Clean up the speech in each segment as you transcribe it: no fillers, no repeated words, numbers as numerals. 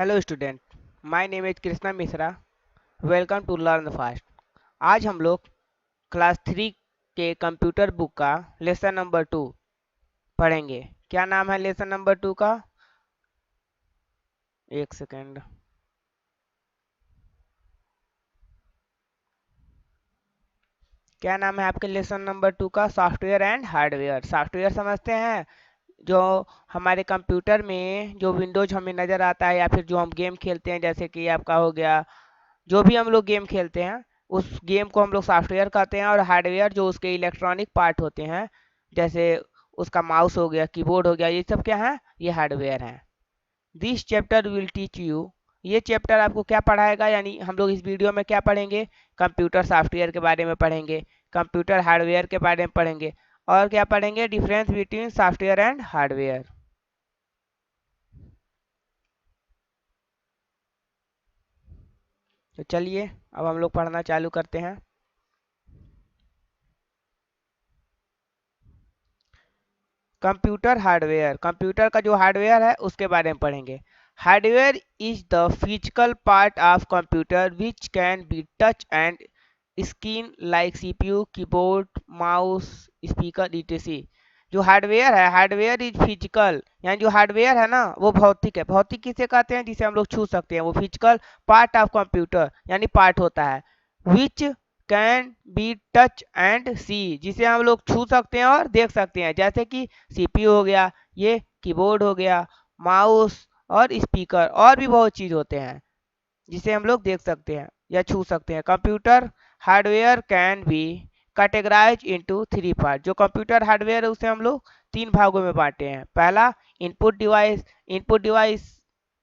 Hello student, my name is Krishna Mishra. Welcome to learn fast. आज हम लोग क्लास 3 के कंप्यूटर बुक का लेसन नंबर 2 पढ़ेंगे। क्या नाम है लेसन नंबर 2 का? एक सेकेंड। क्या नाम है आपके लेसन नंबर 2 का? Software and hardware. सॉफ्टवेयर समझते हैं, जो हमारे कंप्यूटर में जो विंडोज हमें नज़र आता है या फिर जो हम गेम खेलते हैं, जैसे कि आपका हो गया, जो भी हम लोग गेम खेलते हैं उस गेम को हम लोग सॉफ्टवेयर कहते हैं। और हार्डवेयर जो उसके इलेक्ट्रॉनिक पार्ट होते हैं, जैसे उसका माउस हो गया, कीबोर्ड हो गया, ये सब क्या है? ये हार्डवेयर है। This chapter will teach you. ये चैप्टर आपको क्या पढ़ाएगा, यानी हम लोग इस वीडियो में क्या पढ़ेंगे? कंप्यूटर सॉफ्टवेयर के बारे में पढ़ेंगे, कंप्यूटर हार्डवेयर के बारे में पढ़ेंगे, और क्या पढ़ेंगे? Difference between software and hardware. तो चलिए अब हम लोग पढ़ना चालू करते हैं। कंप्यूटर हार्डवेयर, कंप्यूटर का जो हार्डवेयर है उसके बारे में पढ़ेंगे। Hardware is the physical part of computer which can be touch and screen like CPU, keyboard, mouse, speaker, etc. जो हार्डवेयर है, हार्डवेयर इज फिजिकल, यानी जो हार्डवेयर है ना वो भौतिक है। भौतिक किसे कहते हैं? जिसे हम लोग छू सकते हैं। वो फिजिकल पार्ट ऑफ कंप्यूटर यानी पार्ट होता है। Which can be touch and see, जिसे हम लोग छू सकते हैं और देख सकते हैं, जैसे कि सीपीयू हो गया, ये कीबोर्ड हो गया, माउस और स्पीकर, और भी बहुत चीज होते हैं जिसे हम लोग देख सकते हैं या छू सकते हैं। Computer hardware can be categorize into 3 part. जो कंप्यूटर हार्डवेयर है उसे हम लोग 3 भागों में बांटे हैं। पहला, इनपुट डिवाइस। इनपुट डिवाइस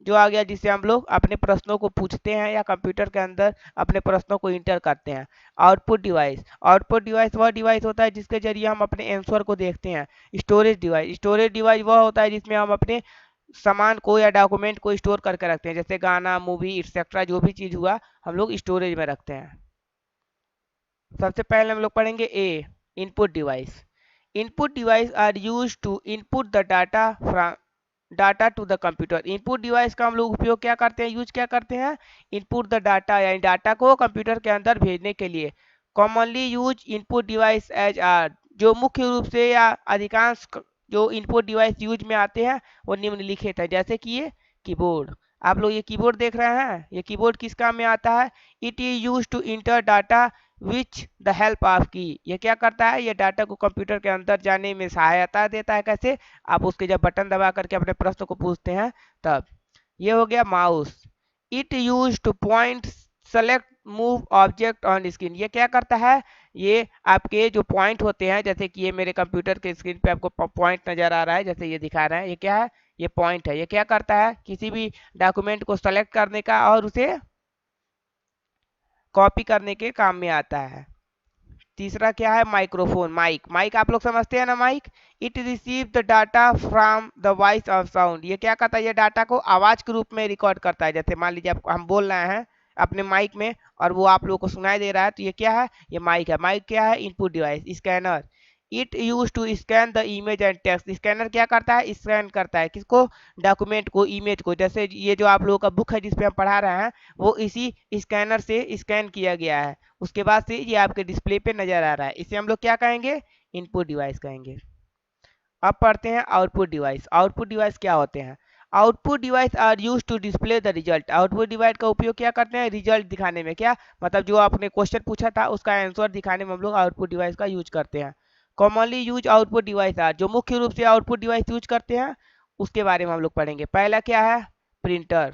जो आ गया, जिससे हम लोग अपने प्रश्नों को पूछते हैं या कंप्यूटर के अंदर अपने प्रश्नों को इंटर करते हैं। आउटपुट डिवाइस, आउटपुट डिवाइस वह डिवाइस होता है जिसके जरिए हम अपने आंसर को देखते हैं। स्टोरेज डिवाइस, स्टोरेज डिवाइस वह होता है जिसमें हम अपने सामान को या डॉक्यूमेंट को स्टोर करके रखते हैं, जैसे गाना, मूवी, एक्सेट्रा, जो भी चीज़ हुआ हम लोग स्टोरेज में रखते हैं। सबसे पहले हम लोग पढ़ेंगे A, input device. Input device are use to input the data from data to the computer. Input device का हम लोग उपयोग क्या करते हैं, यूज क्या करते हैं? इनपुट द डाटा, यानी डाटा को कंप्यूटर के अंदर भेजने के लिए। Commonly use input device as are, जो मुख्य रूप से या अधिकांश जो इनपुट डिवाइस यूज में आते हैं वो निम्नलिखित है, जैसे कि ये कीबोर्ड। आप लोग ये कीबोर्ड देख रहे हैं, ये कीबोर्ड किस काम में आता है? It is use to enter data with the help of key. ये क्या करता है? ये डाटा को कंप्यूटर के अंदर जाने में सहायता देता है। कैसे? आप उसके जब बटन दबा करके अपने प्रश्न को पूछते हैं तब। ये हो गया mouse. It use two point select move object on screen. ये क्या करता है? ये आपके जो पॉइंट होते हैं, जैसे कि ये मेरे कंप्यूटर के स्क्रीन पे आपको पॉइंट नजर आ रहा है, जैसे ये दिखा रहा है, ये क्या है? ये पॉइंट है। ये क्या करता है? किसी भी डॉक्यूमेंट को सेलेक्ट करने का और उसे कॉपी करने के काम में आता है। तीसरा क्या है? Microphone, mic. माइक आप लोग समझते हैं ना, mic. It receive the data from the voice of sound. ये क्या करता है? ये डाटा को आवाज के रूप में रिकॉर्ड करता है। जैसे मान लीजिए हम बोल रहे हैं अपने माइक में और वो आप लोगों को सुनाई दे रहा है, तो ये क्या है? ये माइक है। माइक क्या है? Input device. Scanner, it use to scan the image and text. Scanner क्या करता है? स्कैन करता है किसको? डॉक्यूमेंट को, इमेज को। जैसे ये जो आप लोगों का बुक है जिसपे हम पढ़ा रहे हैं, वो इसी स्कैनर से स्कैन किया गया है। उसके बाद से ये आपके डिस्प्ले पे नजर आ रहा है, इसे हम लोग क्या कहेंगे? इनपुट डिवाइस कहेंगे। अब पढ़ते हैं आउटपुट डिवाइस। आउटपुट डिवाइस क्या होते हैं? Output device are use to display the result. Output device का उपयोग क्या करते हैं? रिजल्ट दिखाने में। क्या मतलब? जो आपने क्वेश्चन पूछा था उसका आंसर दिखाने में हम लोग आउटपुट डिवाइस का यूज करते हैं। Commonly use output device are, जो मुख्य रूप से आउटपुट डिवाइस यूज करते हैं उसके बारे में हम लोग पढ़ेंगे। पहला क्या है? प्रिंटर।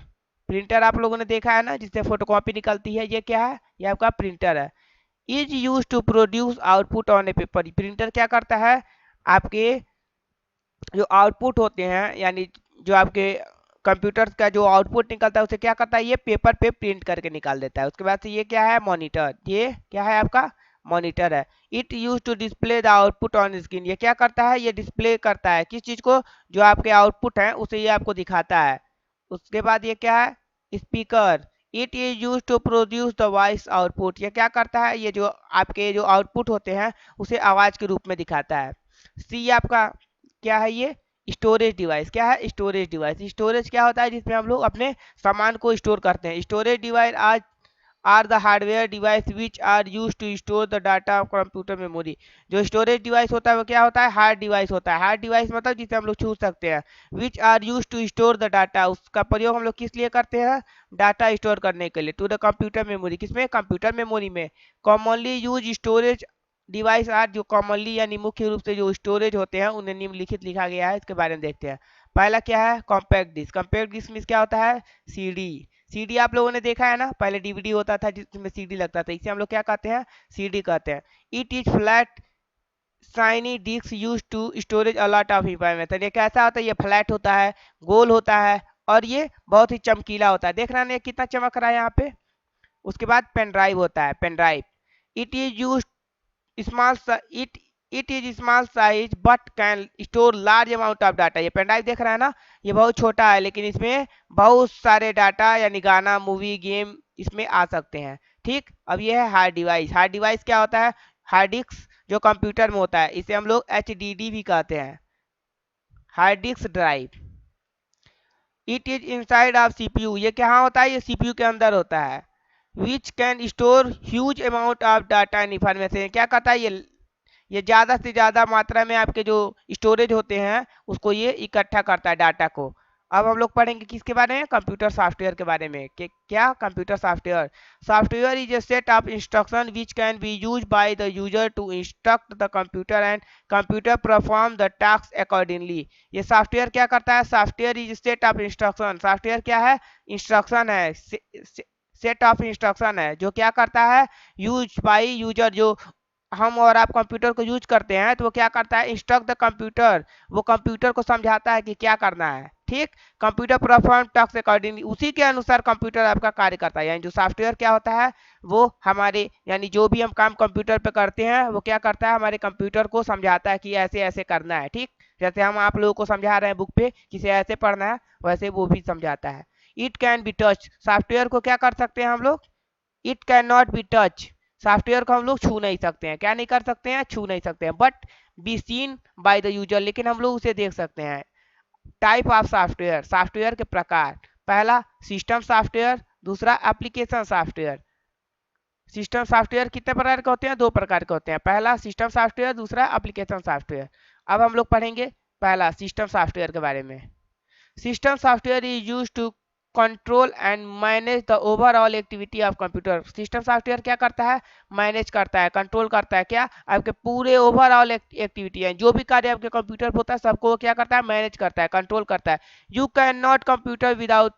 प्रिंटर आप लोगों ने देखा है ना, जिससे फोटोकॉपी निकलती है, ये क्या है? ये आपका प्रिंटर है। Is use to produce output on a paper. Printer क्या करता है? आपके जो आउटपुट होते हैं, यानी जो आपके कंप्यूटर का जो आउटपुट निकलता है उसे क्या करता है? ये पेपर पे प्रिंट करके निकाल देता है। उसके बाद से ये क्या है? मॉनिटर। ये क्या है? आपका मॉनिटर है। It use to display the output on screen. ये क्या करता है? ये डिस्प्ले करता है किस चीज को? जो आपके आउटपुट है उसे ये आपको दिखाता है। उसके बाद ये क्या है? Speaker. It is use to produce the voice output. ये क्या करता है? ये जो आपके जो आउटपुट होते हैं उसे आवाज के रूप में दिखाता है। सी आपका क्या है? ये स्टोरेज डिवाइस क्या है? Storage device. स्टोरेज क्या होता है? जिसमें हम लोग अपने सामान को स्टोर करते हैं। स्टोरेज डिवाइस आज are the hardware device which are use to store the data of computer memory. जो स्टोरेज डिवाइस होता है वो क्या होता है? हार्ड डिवाइस होता है। हार्ड डिवाइस मतलब जिसे हम लोग छू सकते हैं। Which are use to store the data, उसका प्रयोग हम लोग किस लिए करते हैं? डाटा स्टोर करने के लिए। टू द कंप्यूटर मेमोरी, किसमें? कंप्यूटर मेमोरी में। Commonly use storage device are, जो कॉमनली यानी मुख्य रूप से जो स्टोरेज होते हैं उन्हें निम्नलिखित लिखा गया है, इसके बारे में देखते हैं। पहला क्या है? Compact disc. कॉम्पैक्ट डिस्क में क्या होता है? सीडी। सीडी आप लोगों ने देखा है ना, पहले डीवीडी होता था जिसमें सीडी लगता था, इसे हम लोग क्या कहते हैं? सीडी कहते हैं। It is flat shiny disc use to storage a lot of information. ये कैसा होता है? ये फ्लैट होता है, गोल होता है, और ये बहुत ही चमकीला होता है। देख रहे हैं कितना चमक रहा है यहाँ पे। उसके बाद पेन ड्राइव होता है, pen drive. It is use small it it is small size but can store large amount of data. ये पेन ड्राइव देख रहा है ना, ये बहुत छोटा है लेकिन इसमें बहुत सारे डाटा यानी गाना, मूवी, गेम इसमें आ सकते हैं। ठीक, अब ये है हार्ड डिवाइस। हार्ड डिवाइस क्या होता है? हार्ड डिस्क जो कंप्यूटर में होता है, इसे हम लोग एचडीडी भी कहते हैं, hard disk drive. It is inside of CPU. ये क्या होता है? ये सीपीयू के अंदर होता है। Which can store huge amount of data and information. क्या कहता है? ये ज़्यादा से ज़्यादा मात्रा में आपके जो स्टोरेज होते हैं उसको ये इकट्ठा करता है, डाटा को। अब हम लोग पढ़ेंगे किसके बारे में? कंप्यूटर सॉफ्टवेयर के बारे में। क्या? Computer software. Software is a set of instruction which can be use by the user to instruct the computer and computer perform the task accordingly. ये सॉफ्टवेयर क्या करता है? Software is set of instruction. Software क्या है? Instruction है, set of instruction है, जो क्या करता है? यूज बाय यूजर, जो हम और आप कंप्यूटर को यूज करते हैं तो वो क्या करता है? इंस्ट्रक्ट द कंप्यूटर, वो कंप्यूटर को समझाता है कि क्या करना है। ठीक, कंप्यूटर परफॉर्म टास्क अकॉर्डिंगली, उसी के अनुसार कंप्यूटर आपका कार्य करता है। यानी जो सॉफ्टवेयर क्या होता है, वो हमारे यानी जो भी हम काम कंप्यूटर पे करते हैं वो क्या करता है? हमारे कंप्यूटर को समझाता है कि ऐसे ऐसे करना है। ठीक, जैसे हम आप लोगों को समझा रहे हैं बुक पे किसे ऐसे पढ़ना है, वैसे वो भी समझाता है। It can be touch. Software को क्या कर सकते हैं हम लोग? It can not be touch. Software को हम लोग छू नहीं सकते हैं। क्या नहीं कर सकते हैं? छू नहीं सकते हैं। But be seen bye the user, लेकिन हम लोग उसे देख सकते हैं। टाइप ऑफ सॉफ्टवेयर, सॉफ्टवेयर के प्रकार। पहला सिस्टम सॉफ्टवेयर, दूसरा एप्लीकेशन सॉफ्टवेयर। सिस्टम सॉफ्टवेयर कितने प्रकार के होते हैं? दो प्रकार के होते हैं। पहला सिस्टम सॉफ्टवेयर, दूसरा एप्लीकेशन सॉफ्टवेयर। अब हम लोग पढ़ेंगे पहला सिस्टम सॉफ्टवेयर के बारे में। System software is use to control and manage the overall activity of computer. System software क्या करता है? मैनेज करता है, कंट्रोल करता है। क्या? आपके पूरे ओवरऑल एक्टिविटी है, जो भी कार्य आपके कंप्यूटर पर होता है सबको वो क्या करता है? मैनेज करता है, कंट्रोल करता है। You can not computer without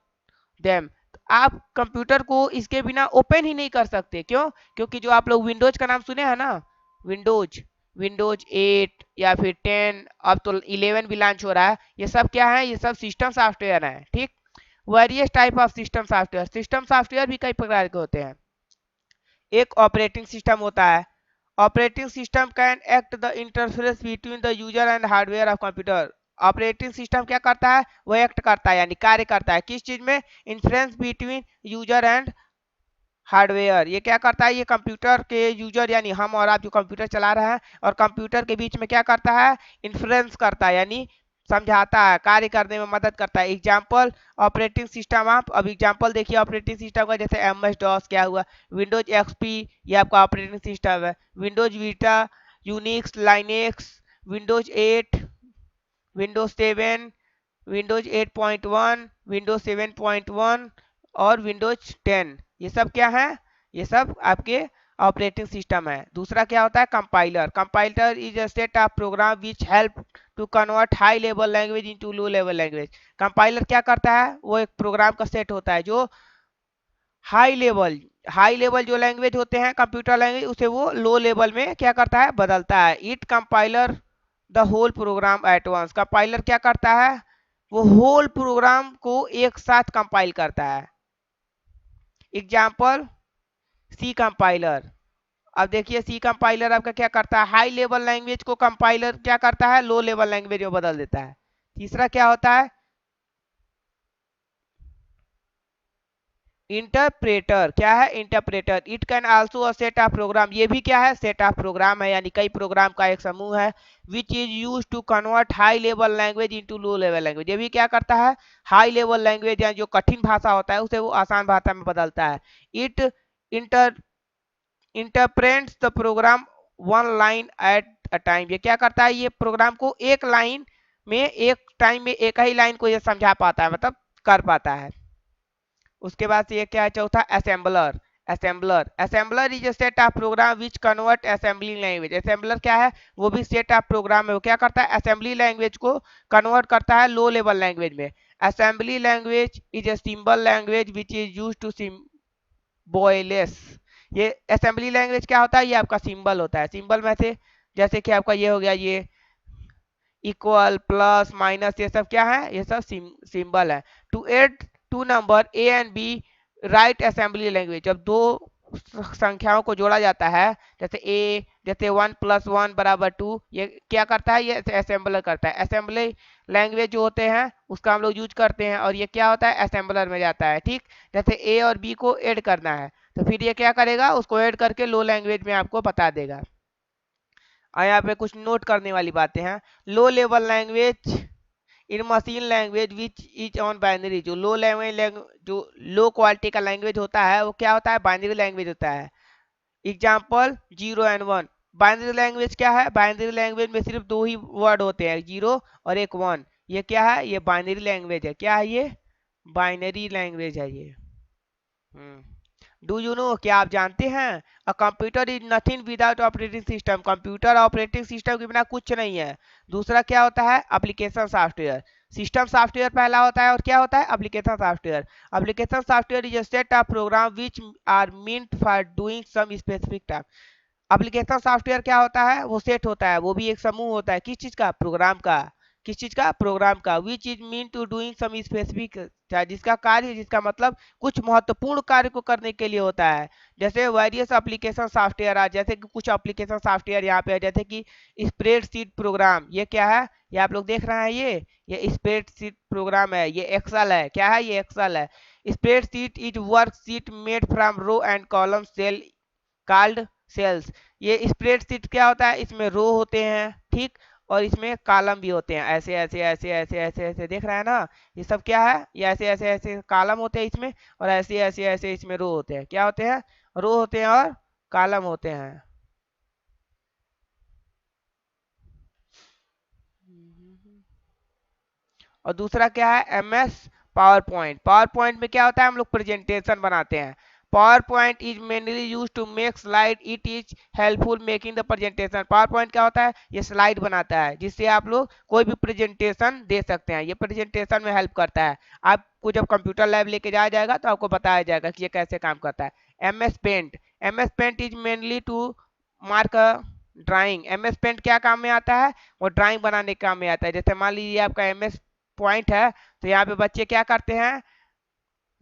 them. आप कंप्यूटर को इसके बिना ओपन ही नहीं कर सकते। क्यों? क्योंकि जो आप लोग विंडोज का नाम सुने हैं ना, विंडोज, विंडोज 8 या फिर 10, अब तो 11 भी लॉन्च हो रहा है, ये सब क्या है? ये सब सिस्टम सॉफ्टवेयर है। ठीक, various type of system software. System software भी कई प्रकार के होते हैं। एक ऑपरेटिंग सिस्टम होता है। Operating system can act the interface between the user and hardware of computer. Operating system क्या करता है? वो एक्ट करता है यानी कार्य करता है किस चीज में? Interface between user and hardware. ये क्या करता है? ये कंप्यूटर के यूजर यानी हम और आप जो कंप्यूटर चला रहे हैं और कंप्यूटर के बीच में क्या करता है? इन्फ्लुएंस करता है यानी समझाता है, कार्य करने में मदद करता है। Example operating system. आप अब एग्जाम्पल देखिए ऑपरेटिंग सिस्टम का, जैसे MS DOS क्या हुआ, विंडोज XP, ये आपका ऑपरेटिंग सिस्टम है। Windows Vita, Unix, Linux, Windows 8, Windows 7, Windows 8.1, Windows 7.1 और विंडोज 10, ये सब क्या है? ये सब आपके ऑपरेटिंग सिस्टम है। दूसरा क्या होता है? Compiler. Compiler is a set of program which help to convert high level language into low level language. Compiler क्या करता है? वो एक प्रोग्राम का सेट होता है जो हाई लेवल जो लैंग्वेज होते हैं कंप्यूटर लैंग्वेज, उसे वो लो लेवल में क्या करता है? बदलता है। It compiler the whole program at once. Compiler क्या करता है? वो होल प्रोग्राम को एक साथ कंपाइल करता है। Example C compiler. अब देखिए सी कंपाइलर आपका क्या करता है? हाई लेवल लैंग्वेज को कंपाइलर क्या करता है? लो लेवल लैंग्वेज में बदल देता है। तीसरा क्या होता है? इंटरप्रेटर क्या है? Interpreter. It can also a set of program, ये भी क्या है? सेट ऑफ प्रोग्राम है, यानी कई प्रोग्राम का एक समूह है। Which is use to convert high level language into low level language, ये भी क्या करता है? हाई लेवल लैंग्वेज या जो कठिन भाषा होता है उसे वो आसान भाषा में बदलता है। It inter interprets the programme one line at a time, ये क्या करता है? ये प्रोग्राम को एक लाइन में, एक टाइम में एक ही लाइन को ये समझा पाता है, मतलब कर पाता है। उसके बाद से ये क्या है? चौथा, assembler. Assembler assembler is a set of program which convert assembly language. Assembler क्या है? वो भी सेट ऑफ प्रोग्राम है, वो क्या करता है? असेंबली लैंग्वेज को कन्वर्ट करता है लो लेवल लैंग्वेज में। Assembly language is a symbol language which is use to symbols. ये असेंबली लैंग्वेज क्या होता है? ये आपका सिंबल होता है। सिंबल में से जैसे कि आपका ये हो गया, ये इक्वल, प्लस, माइनस, ये सब क्या है? ये सब सिंबल है। To add two number A and B right assembly language, जब दो संख्याओं को जोड़ा जाता है, जैसे ए, जैसे 1+1 = 2, ये क्या करता है? ये असेंबलर करता है। असेंबली लैंग्वेज जो होते हैं उसका हम लोग यूज करते हैं, और ये क्या होता है? असेंबलर में जाता है। ठीक, जैसे ए और बी को ऐड करना है तो फिर ये क्या करेगा? उसको ऐड करके लो लैंग्वेज में आपको बता देगा। और यहाँ पे कुछ नोट करने वाली बातें हैं। लो level language in machine language which is on binary, जो लो लैंग्वेज, जो लो क्वालिटी का लैंग्वेज होता है वो क्या होता है? बाइनरी लैंग्वेज होता है। एग्जाम्पल 0 और 1। बाइनरी लैंग्वेज क्या है? बाइनरी लैंग्वेज में सिर्फ दो ही वर्ड होते हैं, 0 और एक 1। ये क्या है? ये बाइनरी लैंग्वेज है। क्या है ये? बाइनरी लैंग्वेज है ये। डू यू नो, क्या आप जानते हैं? A computer is nothing without operating system, computer operating system के बिना कुछ नहीं है। दूसरा क्या होता है? Application software. सिस्टम सॉफ्टवेयर पहला होता है, और क्या होता है? Application software. Application software is a set of program which are meant for doing some specific task. Application software क्या होता है? वो सेट होता है, वो भी एक समूह होता है। किस चीज का? प्रोग्राम का। किस चीज का? प्रोग्राम का। Which is mean to doing some specific, जिसका कार्य, जिसका मतलब कुछ महत्वपूर्ण कार्य को करने के लिए होता है। जैसे वेरियस एप्लीकेशन सॉफ्टवेयर आ, जैसे कि कुछ एप्लीकेशन सॉफ्टवेयर यहाँ पे है, जैसे कि स्प्रेडशीट प्रोग्राम। ये क्या है? ये आप लोग देख रहे हैं, ये स्प्रेडशीट प्रोग्राम है। ये एक्सेल है। क्या है? ये एक्सेल है। Spreadsheet is worksheet made from row and column cell called cells. ये स्प्रेडशीट क्या होता है? इसमें रो होते हैं, ठीक, और इसमें कॉलम भी होते हैं, ऐसे ऐसे ऐसे ऐसे ऐसे ऐसे, देख रहा है ना? ये सब क्या है? ये ऐसे ऐसे ऐसे कॉलम होते हैं इसमें, और ऐसे ऐसे ऐसे इसमें रो होते हैं। क्या होते हैं? रो होते हैं और कॉलम होते हैं। और दूसरा क्या है? MS PowerPoint. PowerPoint में क्या होता है? हम लोग प्रेजेंटेशन बनाते हैं। PowerPoint is mainly use to make slide, it is helpful making the presentation. PowerPoint क्या होता है? ये स्लाइड बनाता है जिससे आप लोग कोई भी प्रेजेंटेशन दे सकते हैं। ये प्रेजेंटेशन में हेल्प करता है। आपको जब कंप्यूटर लैब लेके जाया जाएगा तो आपको बताया जाएगा कि ये कैसे काम करता है। MS Paint. MS Paint is mainly to mark drawing. MS Paint क्या काम में आता है? वो ड्राइंग बनाने के काम में आता है। जैसे मान लीजिए आपका एमएस पॉइंट है, तो यहाँ पे बच्चे क्या करते हैं?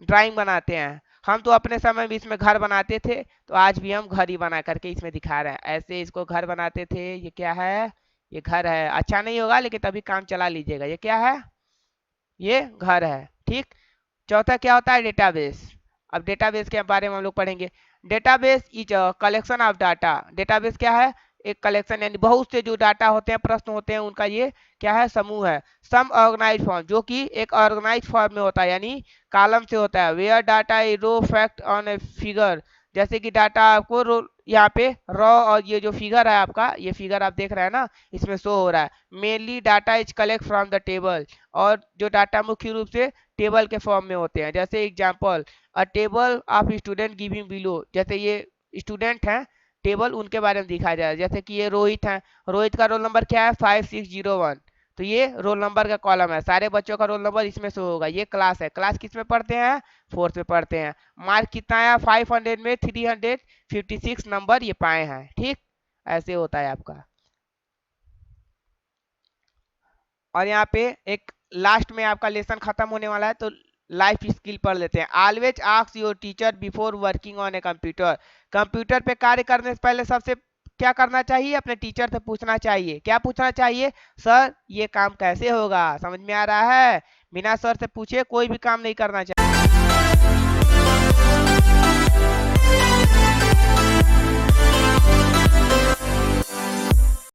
ड्राइंग बनाते हैं। हम तो अपने समय में इसमें घर बनाते थे, तो आज भी हम घर ही बना करके इसमें दिखा रहे हैं। ऐसे इसको घर बनाते थे। ये क्या है? ये घर है। अच्छा नहीं होगा लेकिन तभी काम चला लीजिएगा। ये क्या है? ये घर है। ठीक। चौथा क्या होता है? डेटाबेस। अब डेटाबेस के बारे में हम लोग पढ़ेंगे। Database is a collection of data. Database क्या है? एक कलेक्शन, यानी बहुत से जो डाटा होते हैं, प्रश्न होते हैं, उनका ये क्या है? समूह है। सम ऑर्गेनाइज फॉर्म, जो कि एक ऑर्गेनाइज फॉर्म में होता है, यानी कॉलम से होता है। Where data a row fact on a figure, जैसे कि डाटा आपको रो, यहाँ पे रॉ, और ये जो फिगर है आपका, ये फिगर आप देख रहे हैं ना, इसमें शो हो रहा है। Mainly data is collect from the table, और जो डाटा मुख्य रूप से टेबल के फॉर्म में होते हैं। जैसे example, a table of student giving below, जैसे ये स्टूडेंट हैं, टेबल उनके बारे में दिखाया जा रहा है। जैसे कि ये रोहित है, रोहित का रोल नंबर क्या है? 5601। तो ये रोल नंबर का कॉलम है, सारे बच्चों का रोल नंबर इसमें शो होगा। ये क्लास है, क्लास किस में पढ़ते हैं? फोर्थ में पढ़ते हैं। मार्क कितना आया? 500 में 356 नंबर ये पाए हैं। ठीक, ऐसे होता है आपका। और यहाँ पे एक लास्ट में आपका लेसन खत्म होने वाला है, तो लाइफ स्किल पढ़ लेते हैं। Always ask your teacher before working on a computer. Computer पे कार्य करने से पहले सबसे क्या करना चाहिए? अपने टीचर से पूछना चाहिए। क्या पूछना चाहिए? सर ये काम कैसे होगा? समझ में आ रहा है? बिना सर से पूछे कोई भी काम नहीं करना चाहिए।